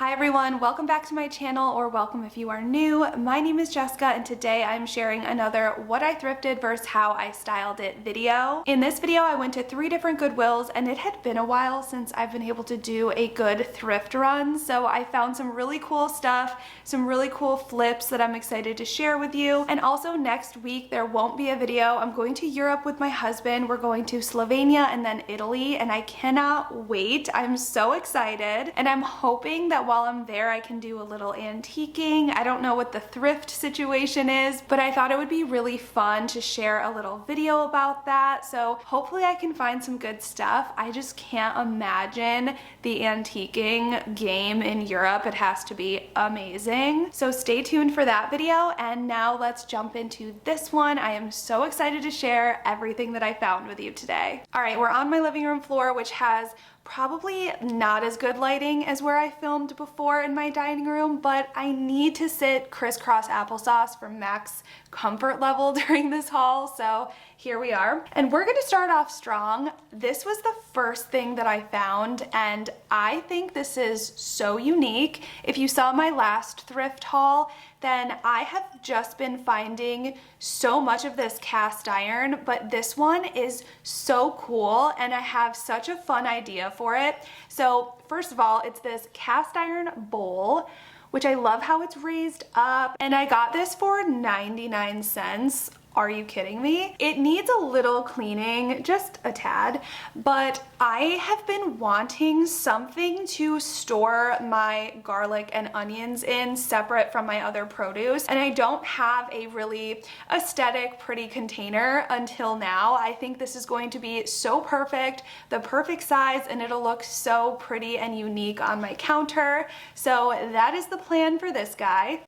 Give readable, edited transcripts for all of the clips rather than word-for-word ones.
Hi everyone, welcome back to my channel, or welcome if you are new. My name is Jessica and today I'm sharing another what I thrifted versus how I styled it video. In this video I went to 3 different Goodwills and it had been a while since I've been able to do a good thrift run, so I found some really cool stuff, some really cool flips that I'm excited to share with you. And also next week there won't be a video. I'm going to Europe with my husband. We're going to Slovenia and then Italy and I cannot wait. I'm so excited and I'm hoping that while I'm there I can do a little antiquing. I don't know what the thrift situation is, but I thought it would be really fun to share a little video about that. So hopefully I can find some good stuff. I just can't imagine the antiquing game in Europe. It has to be amazing. So stay tuned for that video, and now let's jump into this one. I am so excited to share everything that I found with you today. All right, we're on my living room floor, which has probably not as good lighting as where I filmed before in my dining room, but I need to sit crisscross applesauce for max comfort level during this haul, so here we are. And we're gonna start off strong. This was the first thing that I found, and I think this is so unique. If you saw my last thrift haul, then I have just been finding so much of this cast iron, but this one is so cool and I have such a fun idea for it. So first of all, it's this cast iron bowl, which I love how it's raised up, and I got this for 99 cents. Are you kidding me? It needs a little cleaning, just a tad, but I have been wanting something to store my garlic and onions in separate from my other produce, and I don't have a really aesthetic, pretty container until now. I think this is going to be so perfect, the perfect size, and it'll look so pretty and unique on my counter. So that is the plan for this guy.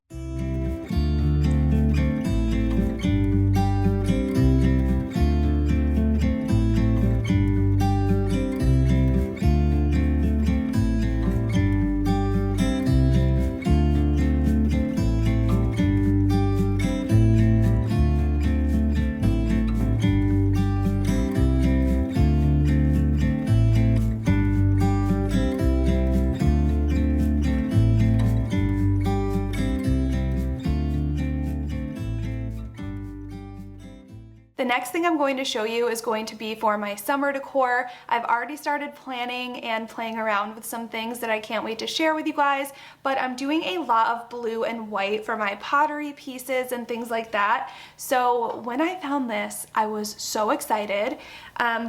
The next thing I'm going to show you is going to be for my summer decor. I've already started planning and playing around with some things that I can't wait to share with you guys, but I'm doing a lot of blue and white for my pottery pieces and things like that. So when I found this, I was so excited.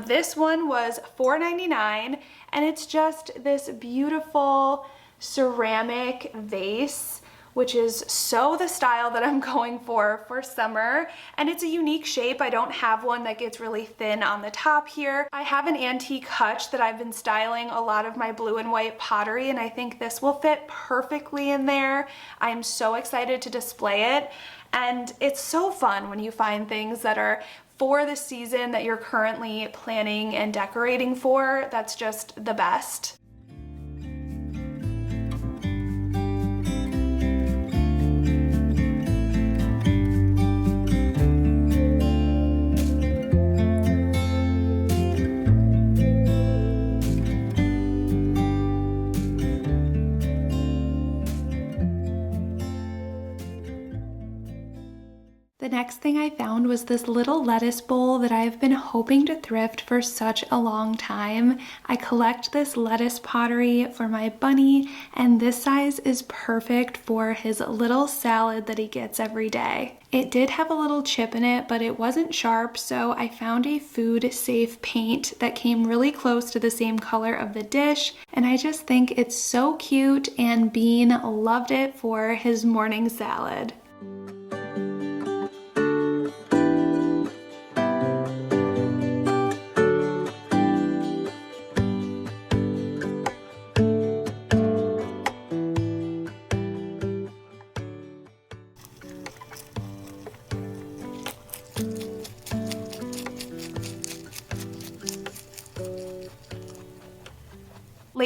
This one was $4.99 and it's just this beautiful ceramic vase, which is so the style that I'm going for summer. And it's a unique shape. I don't have one that gets really thin on the top here. I have an antique hutch that I've been styling a lot of my blue and white pottery, and I think this will fit perfectly in there. I am so excited to display it. And it's so fun when you find things that are for the season that you're currently planning and decorating for. That's just the best. The next thing I found was this little lettuce bowl that I've been hoping to thrift for such a long time. I collect this lettuce pottery for my bunny, and this size is perfect for his little salad that he gets every day. It did have a little chip in it, but it wasn't sharp, so I found a food safe paint that came really close to the same color of the dish, and I just think it's so cute, and Bean loved it for his morning salad.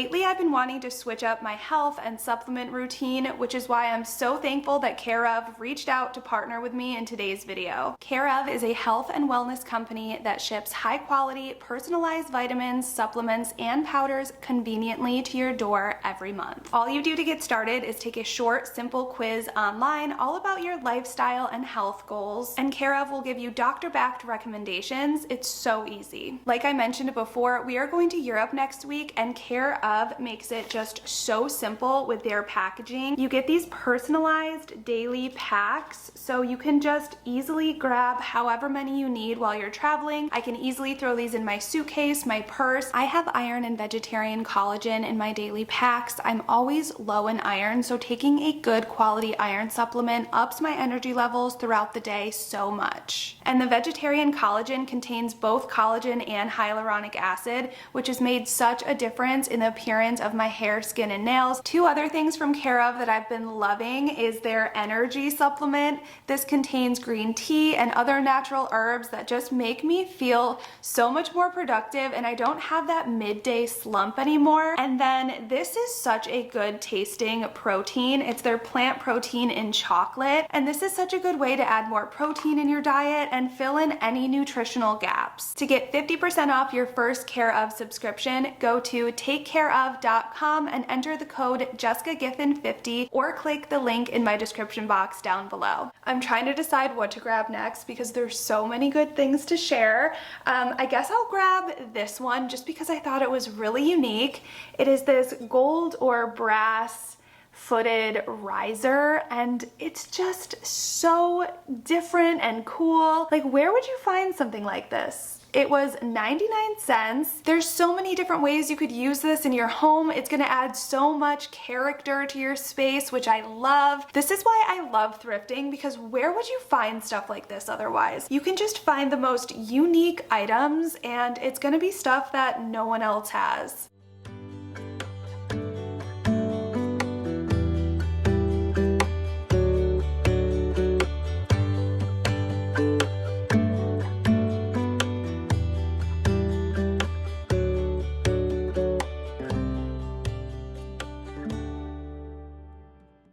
Lately, I've been wanting to switch up my health and supplement routine, which is why I'm so thankful that Care of reached out to partner with me in today's video. Care of is a health and wellness company that ships high quality, personalized vitamins, supplements, and powders conveniently to your door every month. All you do to get started is take a short, simple quiz online all about your lifestyle and health goals, and Care of will give you doctor-backed recommendations. It's so easy. Like I mentioned before, we are going to Europe next week, and Care of makes it just so simple with their packaging. You get these personalized daily packs, so you can just easily grab however many you need while you're traveling. I can easily throw these in my suitcase, my purse. I have iron and vegetarian collagen in my daily packs. I'm always low in iron, so taking a good quality iron supplement ups my energy levels throughout the day so much. And the vegetarian collagen contains both collagen and hyaluronic acid, which has made such a difference in the appearance of my hair, skin, and nails. Two other things from Care of that I've been loving is their energy supplement. This contains green tea and other natural herbs that just make me feel so much more productive, and I don't have that midday slump anymore. And then this is such a good tasting protein. It's their plant protein in chocolate, and this is such a good way to add more protein in your diet and fill in any nutritional gaps. To get 50% off your first Care of subscription, go to takecareof.com and enter the code JessicaGiffen50 or click the link in my description box down below. I'm trying to decide what to grab next because there's so many good things to share. I guess I'll grab this one just because I thought it was really unique. It is this gold or brass footed riser, and it's just so different and cool. Like, where would you find something like this? It was 99 cents. There's so many different ways you could use this in your home. It's gonna add so much character to your space, which I love. This is why I love thrifting, because where would you find stuff like this otherwise? You can just find the most unique items, and it's gonna be stuff that no one else has.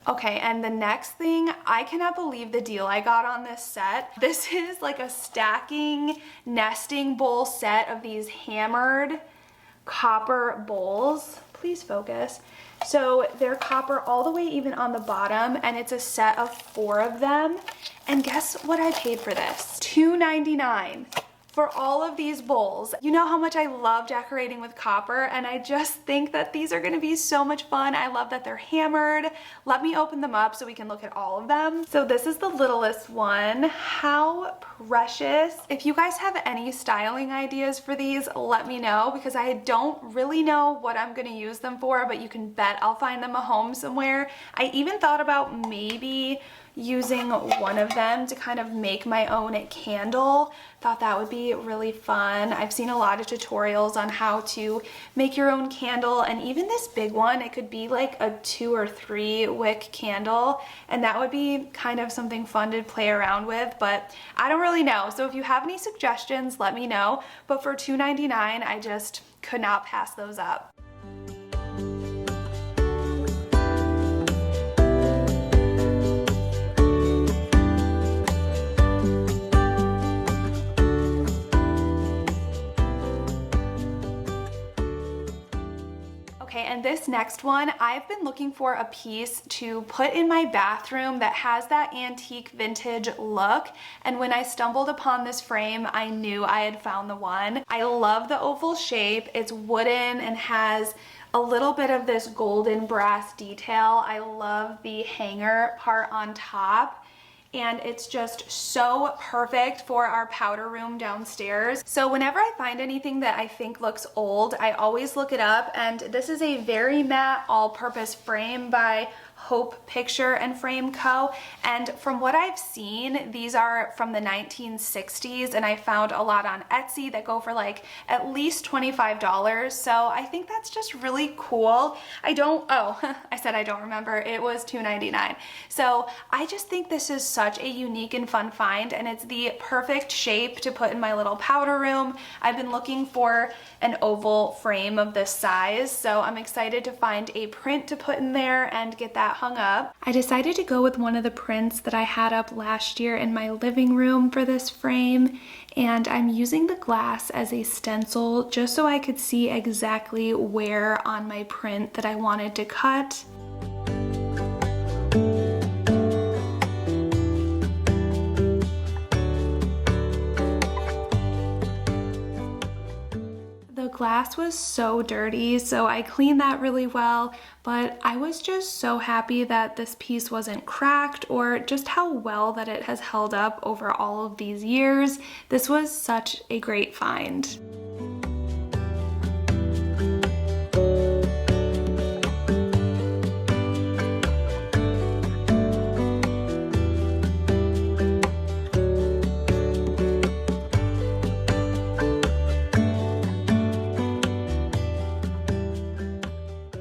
Okay, and the next thing, I cannot believe the deal I got on this set. This is like a stacking nesting bowl set of these hammered copper bowls. Please focus. So they're copper all the way even on the bottom, and it's a set of 4 of them. And guess what I paid for this? $2.99. For all of these bowls. You know how much I love decorating with copper, and I just think that these are gonna be so much fun. I love that they're hammered. Let me open them up so we can look at all of them. So this is the littlest one. How precious. If you guys have any styling ideas for these, let me know, because I don't really know what I'm gonna use them for, but you can bet I'll find them a home somewhere. I even thought about maybe using one of them to kind of make my own candle. Thought that would be really fun. I've seen a lot of tutorials on how to make your own candle, and even this big one, it could be like a 2 or 3 wick candle, and that would be kind of something fun to play around with, but I don't really know. So if you have any suggestions, let me know. But for $2.99, I just could not pass those up. And this next one, I've been looking for a piece to put in my bathroom that has that antique vintage look, and when I stumbled upon this frame, I knew I had found the one. I love the oval shape. It's wooden and has a little bit of this golden brass detail. I love the hanger part on top, and it's just so perfect for our powder room downstairs. So whenever I find anything that I think looks old, I always look it up, and this is a very matte all-purpose frame by Hope Picture and Frame Co. And from what I've seen, these are from the 1960s, and I found a lot on Etsy that go for like at least $25. So I think that's just really cool. I said I don't remember. It was $2.99. So I just think this is such a unique and fun find, and it's the perfect shape to put in my little powder room. I've been looking for an oval frame of this size, so I'm excited to find a print to put in there and get that hung up. I decided to go with one of the prints that I had up last year in my living room for this frame, and I'm using the glass as a stencil just so I could see exactly where on my print that I wanted to cut. The glass was so dirty, so I cleaned that really well, but I was just so happy that this piece wasn't cracked or just how well that it has held up over all of these years. This was such a great find.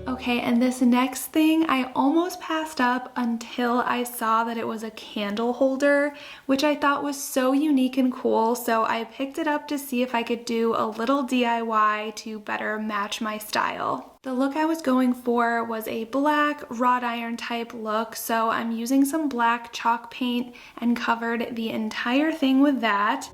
Okay, and this next thing I almost passed up until I saw that it was a candle holder, which I thought was so unique and cool, so I picked it up to see if I could do a little DIY to better match my style. The look I was going for was a black wrought iron type look, so I'm using some black chalk paint and covered the entire thing with that.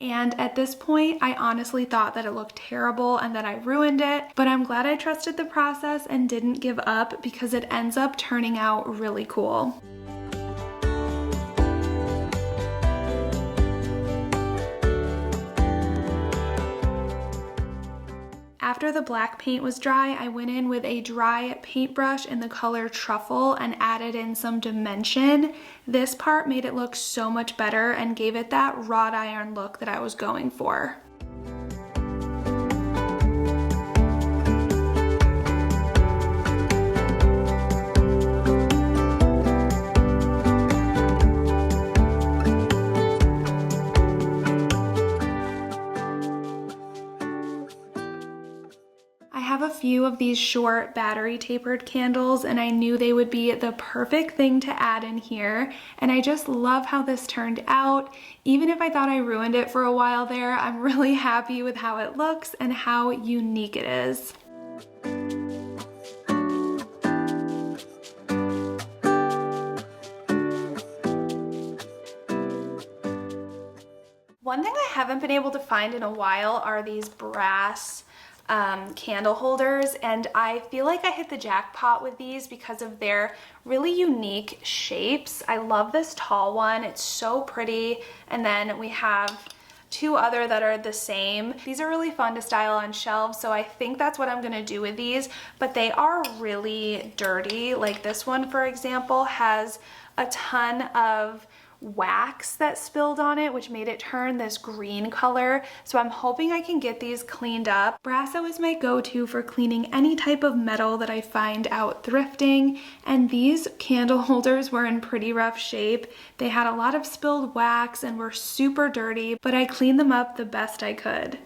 And at this point, I honestly thought that it looked terrible and that I ruined it, but I'm glad I trusted the process and didn't give up because it ends up turning out really cool. After the black paint was dry, I went in with a dry paintbrush in the color Truffle and added in some dimension. This part made it look so much better and gave it that wrought iron look that I was going for. A few of these short battery tapered candles, and I knew they would be the perfect thing to add in here, and I just love how this turned out. Even if I thought I ruined it for a while there, I'm really happy with how it looks and how unique it is. One thing I haven't been able to find in a while are these brass candle holders, and I feel like I hit the jackpot with these because of their really unique shapes. I love this tall one, it's so pretty, and then we have two other that are the same. These are really fun to style on shelves, so I think that's what I'm gonna do with these, but they are really dirty. Like this one, for example, has a ton of wax that spilled on it, which made it turn this green color. So I'm hoping I can get these cleaned up. Brasso is my go-to for cleaning any type of metal that I find out thrifting, and these candle holders were in pretty rough shape. They had a lot of spilled wax and were super dirty, but I cleaned them up the best I could.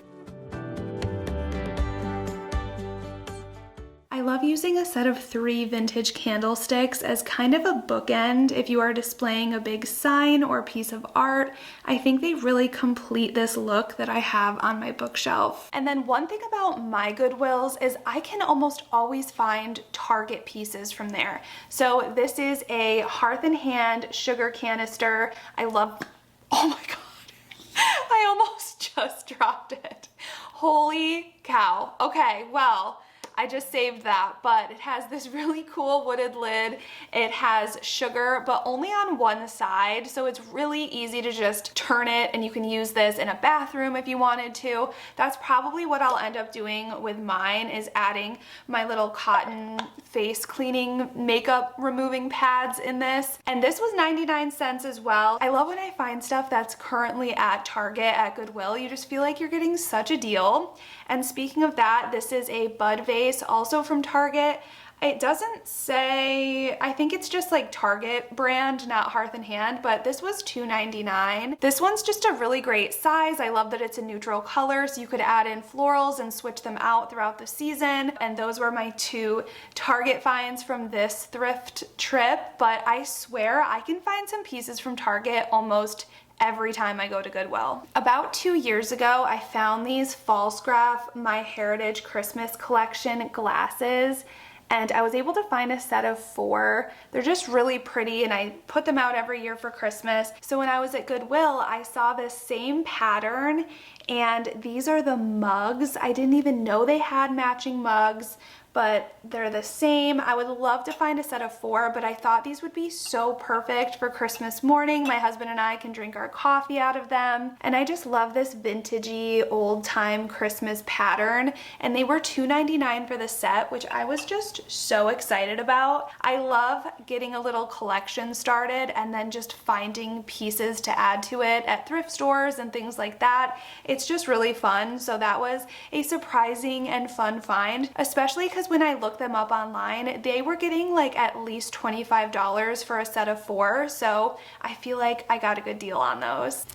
I love using a set of 3 vintage candlesticks as kind of a bookend if you are displaying a big sign or piece of art. I think they really complete this look that I have on my bookshelf. And then one thing about my Goodwills is I can almost always find Target pieces from there. So this is a Hearth and Hand sugar canister. I love, oh my God, I almost just dropped it. Holy cow. Okay, well, I just saved that, but it has this really cool wooded lid. It has sugar, but only on one side, so it's really easy to just turn it, and you can use this in a bathroom if you wanted to. That's probably what I'll end up doing with mine, is adding my little cotton face cleaning makeup removing pads in this. And this was 99 cents as well. I love when I find stuff that's currently at Target, at Goodwill. You just feel like you're getting such a deal. And speaking of that, this is a bud vase, also from Target. It doesn't say, I think it's just like Target brand, not Hearth and Hand, but this was $2.99. This one's just a really great size. I love that it's a neutral color, so you could add in florals and switch them out throughout the season. And those were my two Target finds from this thrift trip, but I swear I can find some pieces from Target almost every time I go to Goodwill. About 2 years ago, I found these Falsgraf My Heritage Christmas Collection glasses, and I was able to find a set of 4. They're just really pretty, and I put them out every year for Christmas. So when I was at Goodwill, I saw this same pattern, and these are the mugs. I didn't even know they had matching mugs, but they're the same. I would love to find a set of 4, but I thought these would be so perfect for Christmas morning. My husband and I can drink our coffee out of them. And I just love this vintagey old time Christmas pattern. And they were $2.99 for the set, which I was just so excited about. I love getting a little collection started and then just finding pieces to add to it at thrift stores and things like that. It's just really fun. So that was a surprising and fun find, especially because when I looked them up online, they were getting like at least $25 for a set of 4, so I feel like I got a good deal on those.